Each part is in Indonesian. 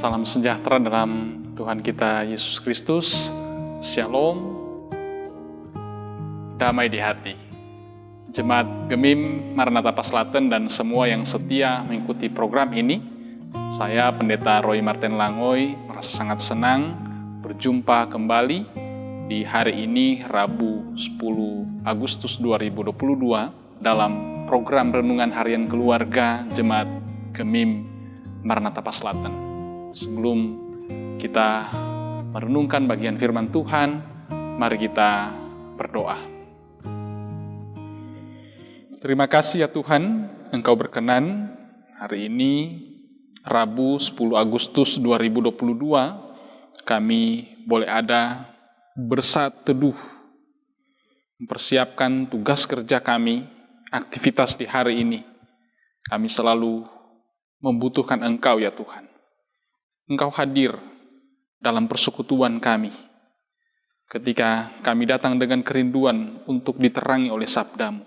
Salam sejahtera dalam Tuhan kita Yesus Kristus. Shalom. Damai di hati. Jemaat Gemim Maranatha Paslaten dan semua yang setia mengikuti program ini, saya Pendeta Roy Martin Langoy merasa sangat senang berjumpa kembali di hari ini Rabu 10 Agustus 2022 dalam program Renungan Harian Keluarga Jemaat Gemim Maranatha Paslaten. Sebelum kita merenungkan bagian firman Tuhan, mari kita berdoa. Terima kasih ya Tuhan, Engkau berkenan hari ini Rabu 10 Agustus 2022 kami boleh ada bersaat teduh mempersiapkan tugas kerja kami, aktivitas di hari ini. Kami selalu membutuhkan Engkau ya Tuhan. Engkau hadir dalam persekutuan kami. Ketika kami datang dengan kerinduan untuk diterangi oleh sabda-Mu.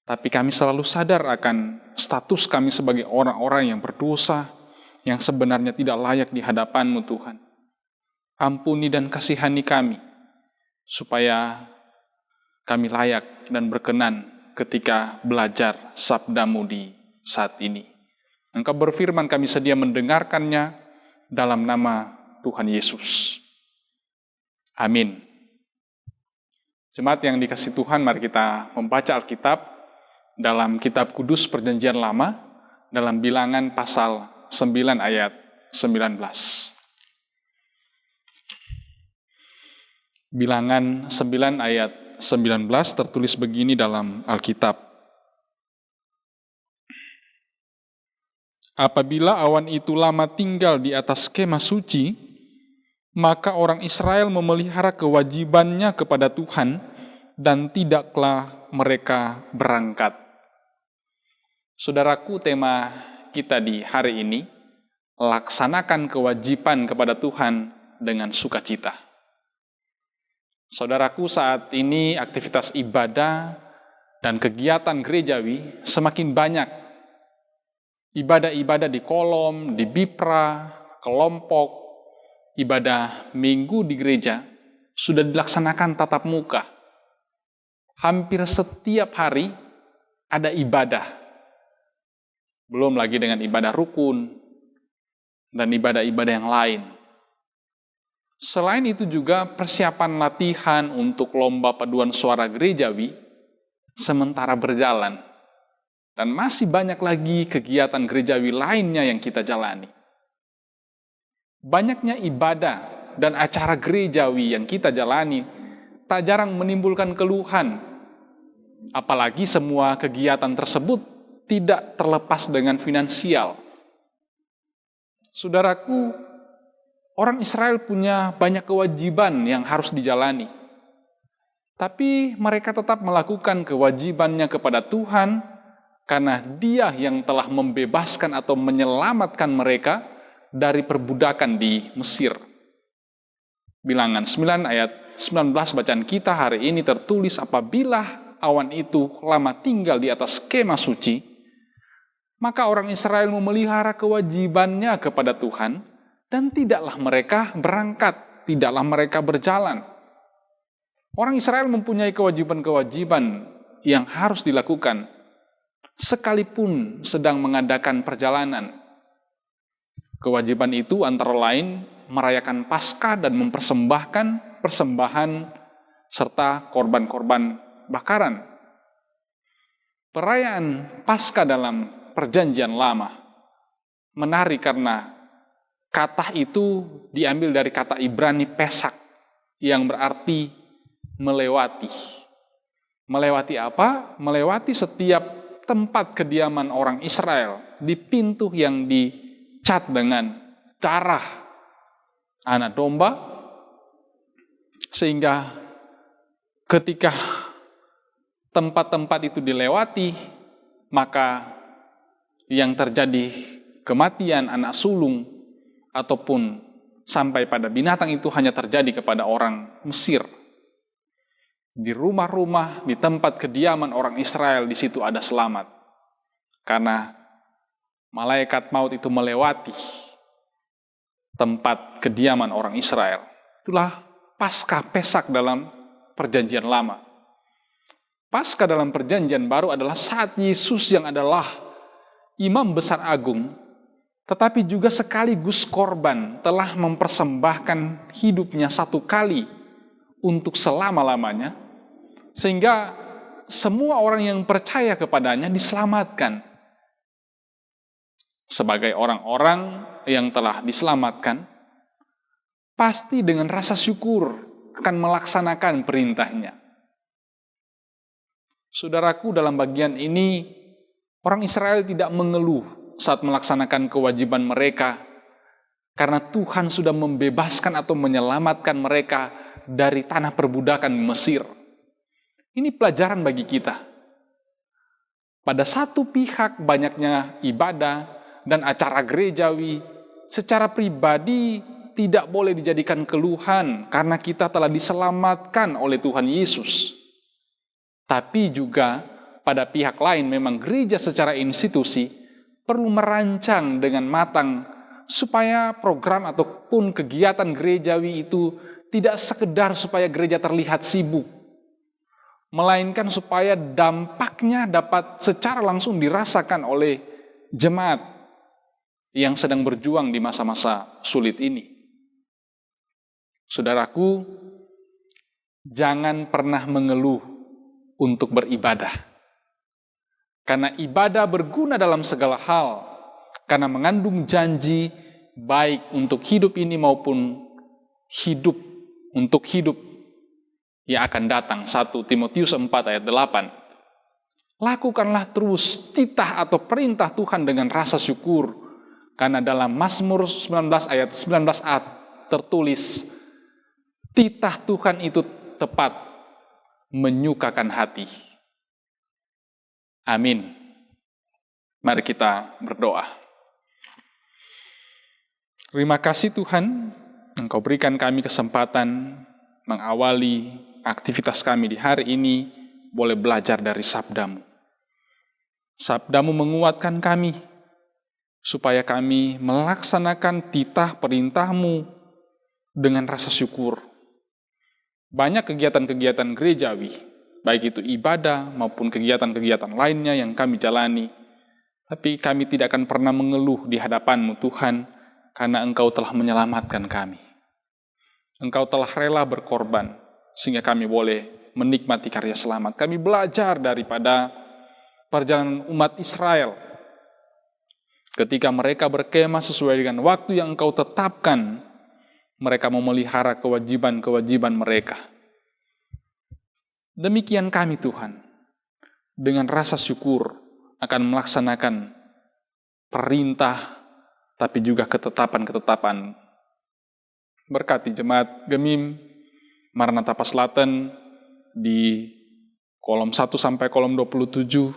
Tapi kami selalu sadar akan status kami sebagai orang-orang yang berdosa, yang sebenarnya tidak layak di hadapan-Mu Tuhan. Ampuni dan kasihani kami, supaya kami layak dan berkenan ketika belajar sabda-Mu di saat ini. Engkau berfirman, kami sedia mendengarkannya dalam nama Tuhan Yesus. Amin. Jemaat yang dikasihi Tuhan, mari kita membaca Alkitab dalam Kitab Kudus Perjanjian Lama, dalam Bilangan pasal 9 ayat 19. Bilangan 9 ayat 19 tertulis begini dalam Alkitab. Apabila awan itu lama tinggal di atas kemah suci, maka orang Israel memelihara kewajibannya kepada Tuhan dan tidaklah mereka berangkat. Saudaraku, tema kita di hari ini, laksanakan kewajiban kepada Tuhan dengan sukacita. Saudaraku, saat ini aktivitas ibadah dan kegiatan gerejawi semakin banyak. Ibadah-ibadah di kolom, di bipra, kelompok, ibadah minggu di gereja sudah dilaksanakan tatap muka. Hampir setiap hari ada ibadah. Belum lagi dengan ibadah rukun dan ibadah-ibadah yang lain. Selain itu juga persiapan latihan untuk lomba paduan suara gerejawi sementara berjalan. Dan masih banyak lagi kegiatan gerejawi lainnya yang kita jalani. Banyaknya ibadah dan acara gerejawi yang kita jalani tak jarang menimbulkan keluhan. Apalagi semua kegiatan tersebut tidak terlepas dengan finansial. Saudaraku, orang Israel punya banyak kewajiban yang harus dijalani. Tapi mereka tetap melakukan kewajibannya kepada Tuhan, karena Dia yang telah membebaskan atau menyelamatkan mereka dari perbudakan di Mesir. Bilangan 9 ayat 19 bacaan kita hari ini tertulis, apabila awan itu lama tinggal di atas kemah suci, maka orang Israel memelihara kewajibannya kepada Tuhan dan tidaklah mereka berangkat, tidaklah mereka berjalan. Orang Israel mempunyai kewajiban-kewajiban yang harus dilakukan sekalipun sedang mengadakan perjalanan. Kewajiban itu antara lain merayakan Paskah dan mempersembahkan persembahan serta korban-korban bakaran. Perayaan Paskah dalam Perjanjian Lama menarik karena kata itu diambil dari kata Ibrani Pesak yang berarti melewati. Melewati apa? Melewati setiap tempat kediaman orang Israel di pintu yang dicat dengan darah anak domba, sehingga ketika tempat-tempat itu dilewati, maka yang terjadi kematian anak sulung ataupun sampai pada binatang itu hanya terjadi kepada orang Mesir. Di rumah-rumah, di tempat kediaman orang Israel, di situ ada selamat. Karena malaikat maut itu melewati tempat kediaman orang Israel. Itulah Paskah Pesak dalam Perjanjian Lama. Paskah dalam Perjanjian Baru adalah saat Yesus yang adalah Imam Besar Agung, tetapi juga sekaligus korban, telah mempersembahkan hidupnya satu kali untuk selama-lamanya, sehingga semua orang yang percaya kepadanya diselamatkan. Sebagai orang-orang yang telah diselamatkan, pasti dengan rasa syukur akan melaksanakan perintahnya. Saudaraku, dalam bagian ini, orang Israel tidak mengeluh saat melaksanakan kewajiban mereka, karena Tuhan sudah membebaskan atau menyelamatkan mereka dari tanah perbudakan Mesir. Ini pelajaran bagi kita. Pada satu pihak banyaknya ibadah dan acara gerejawi, secara pribadi tidak boleh dijadikan keluhan karena kita telah diselamatkan oleh Tuhan Yesus. Tapi juga pada pihak lain memang gereja secara institusi perlu merancang dengan matang supaya program ataupun kegiatan gerejawi itu tidak sekedar supaya gereja terlihat sibuk, melainkan supaya dampaknya dapat secara langsung dirasakan oleh jemaat yang sedang berjuang di masa-masa sulit ini. Saudaraku, jangan pernah mengeluh untuk beribadah. Karena ibadah berguna dalam segala hal, karena mengandung janji baik untuk hidup ini maupun untuk hidup yang akan datang. 1 Timotius 4 ayat 8. Lakukanlah terus titah atau perintah Tuhan dengan rasa syukur, karena dalam Mazmur 19 ayat 19a tertulis, titah Tuhan itu tepat, menyukakan hati. Amin. Mari kita berdoa. Terima kasih Tuhan, Engkau berikan kami kesempatan mengawali aktivitas kami di hari ini, boleh belajar dari sabda-Mu. Sabda-Mu menguatkan kami, supaya kami melaksanakan titah perintah-Mu dengan rasa syukur. Banyak kegiatan-kegiatan gerejawi, baik itu ibadah maupun kegiatan-kegiatan lainnya yang kami jalani, tapi kami tidak akan pernah mengeluh di hadapan-Mu Tuhan, karena Engkau telah menyelamatkan kami. Engkau telah rela berkorban, sehingga kami boleh menikmati karya selamat. Kami belajar daripada perjalanan umat Israel, ketika mereka berkemah sesuai dengan waktu yang Engkau tetapkan, mereka memelihara kewajiban-kewajiban mereka. Demikian kami Tuhan, dengan rasa syukur akan melaksanakan perintah, tapi juga ketetapan-ketetapan. Berkati jemaat Gemim Maranatha Paslaten di kolom 1 sampai kolom 27,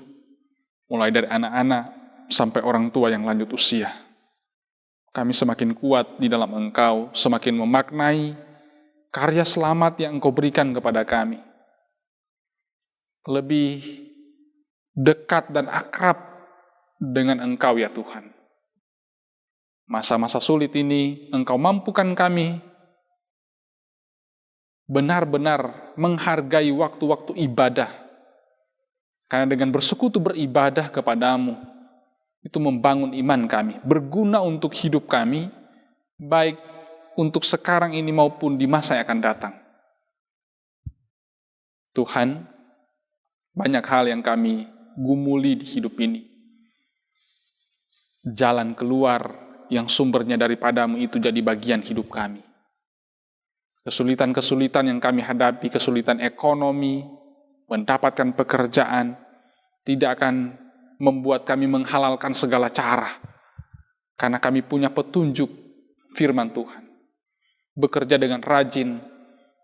mulai dari anak-anak sampai orang tua yang lanjut usia. Kami semakin kuat di dalam Engkau, semakin memaknai karya selamat yang Engkau berikan kepada kami. Lebih dekat dan akrab dengan Engkau ya Tuhan. Masa-masa sulit ini Engkau mampukan kami benar-benar menghargai waktu-waktu ibadah. Karena dengan bersekutu beribadah kepadamu, itu membangun iman kami, berguna untuk hidup kami, baik untuk sekarang ini maupun di masa yang akan datang. Tuhan, banyak hal yang kami gumuli di hidup ini. Jalan keluar yang sumbernya daripada-Mu itu jadi bagian hidup kami. Kesulitan-kesulitan yang kami hadapi, kesulitan ekonomi, mendapatkan pekerjaan, tidak akan membuat kami menghalalkan segala cara, karena kami punya petunjuk firman Tuhan. Bekerja dengan rajin,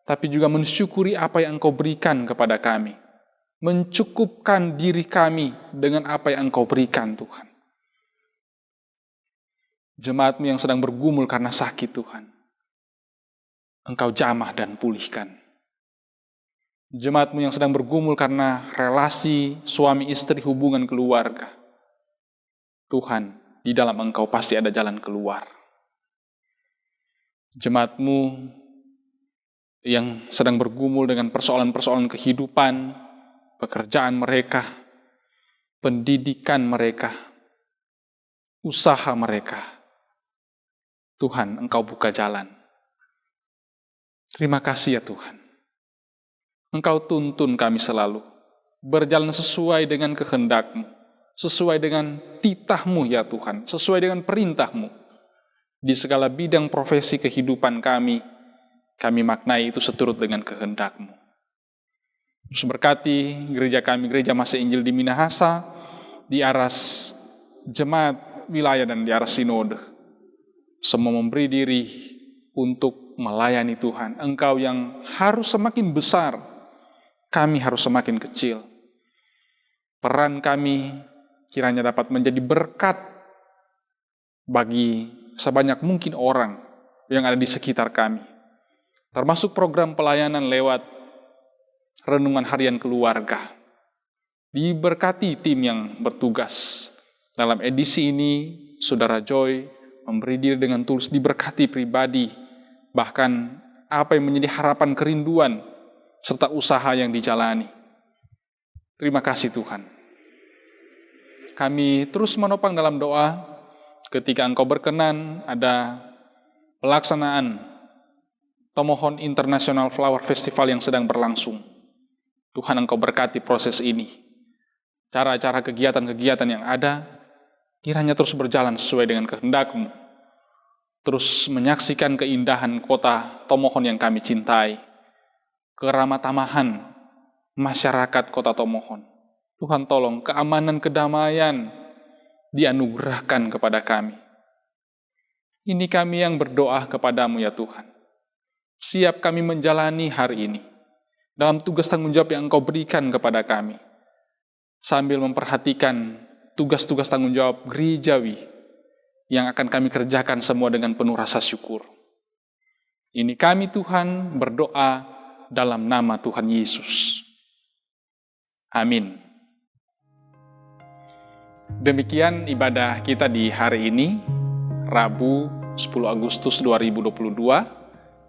tapi juga mensyukuri apa yang Engkau berikan kepada kami. Mencukupkan diri kami dengan apa yang Engkau berikan Tuhan. Jemaat-Mu yang sedang bergumul karena sakit Tuhan, Engkau jamah dan pulihkan. Jemaat-Mu yang sedang bergumul karena relasi suami istri, hubungan keluarga, Tuhan, di dalam Engkau pasti ada jalan keluar. jemaat-Mu yang sedang bergumul dengan persoalan-persoalan kehidupan, pekerjaan mereka, pendidikan mereka, usaha mereka. Tuhan, Engkau buka jalan. Terima kasih ya Tuhan. Engkau tuntun kami selalu berjalan sesuai dengan kehendak-Mu, sesuai dengan titah-Mu ya Tuhan, sesuai dengan perintah-Mu. Di segala bidang profesi kehidupan kami maknai itu seturut dengan kehendak-Mu. Terus berkati gereja kami, Gereja Masih Injil di Minahasa, di aras jemaat wilayah dan di aras sinode. Semua memberi diri untuk melayani Tuhan. Engkau yang harus semakin besar, kami harus semakin kecil. Peran kami kiranya dapat menjadi berkat bagi sebanyak mungkin orang yang ada di sekitar kami. Termasuk program pelayanan lewat renungan harian keluarga. Diberkati tim yang bertugas. Dalam edisi ini, Saudara Joy memberi diri dengan tulus, diberkati pribadi. Bahkan apa yang menjadi harapan kerinduan serta usaha yang dijalani. Terima kasih Tuhan. Kami terus menopang dalam doa ketika Engkau berkenan ada pelaksanaan Tomohon International Flower Festival yang sedang berlangsung. Tuhan, Engkau berkati proses ini. Cara-cara kegiatan-kegiatan yang ada kiranya terus berjalan sesuai dengan kehendak-Mu. Terus menyaksikan keindahan kota Tomohon yang kami cintai. Keramah tamahan masyarakat kota Tomohon. Tuhan tolong keamanan, kedamaian dianugerahkan kepada kami. Ini kami yang berdoa kepadamu ya Tuhan. Siap kami menjalani hari ini dalam tugas tanggung jawab yang Engkau berikan kepada kami. Sambil memperhatikan tugas-tugas tanggung jawab gerejawi yang akan kami kerjakan semua dengan penuh rasa syukur. Ini kami Tuhan berdoa dalam nama Tuhan Yesus. Amin. Demikian ibadah kita di hari ini, Rabu 10 Agustus 2022.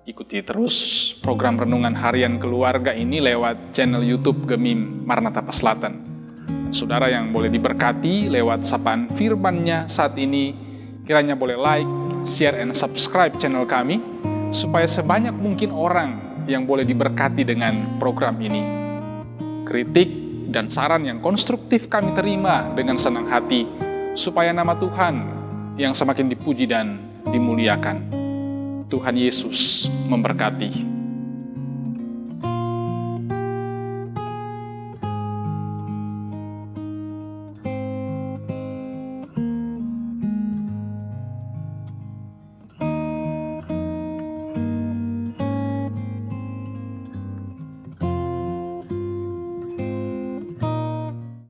Ikuti terus program Renungan Harian Keluarga ini lewat channel YouTube Gemim Maranatha Paslatan. Saudara yang boleh diberkati lewat sapaan firman-Nya saat ini, kiranya boleh like, share, and subscribe channel kami, supaya sebanyak mungkin orang yang boleh diberkati dengan program ini. Kritik dan saran yang konstruktif kami terima dengan senang hati, supaya nama Tuhan yang semakin dipuji dan dimuliakan. Tuhan Yesus memberkati.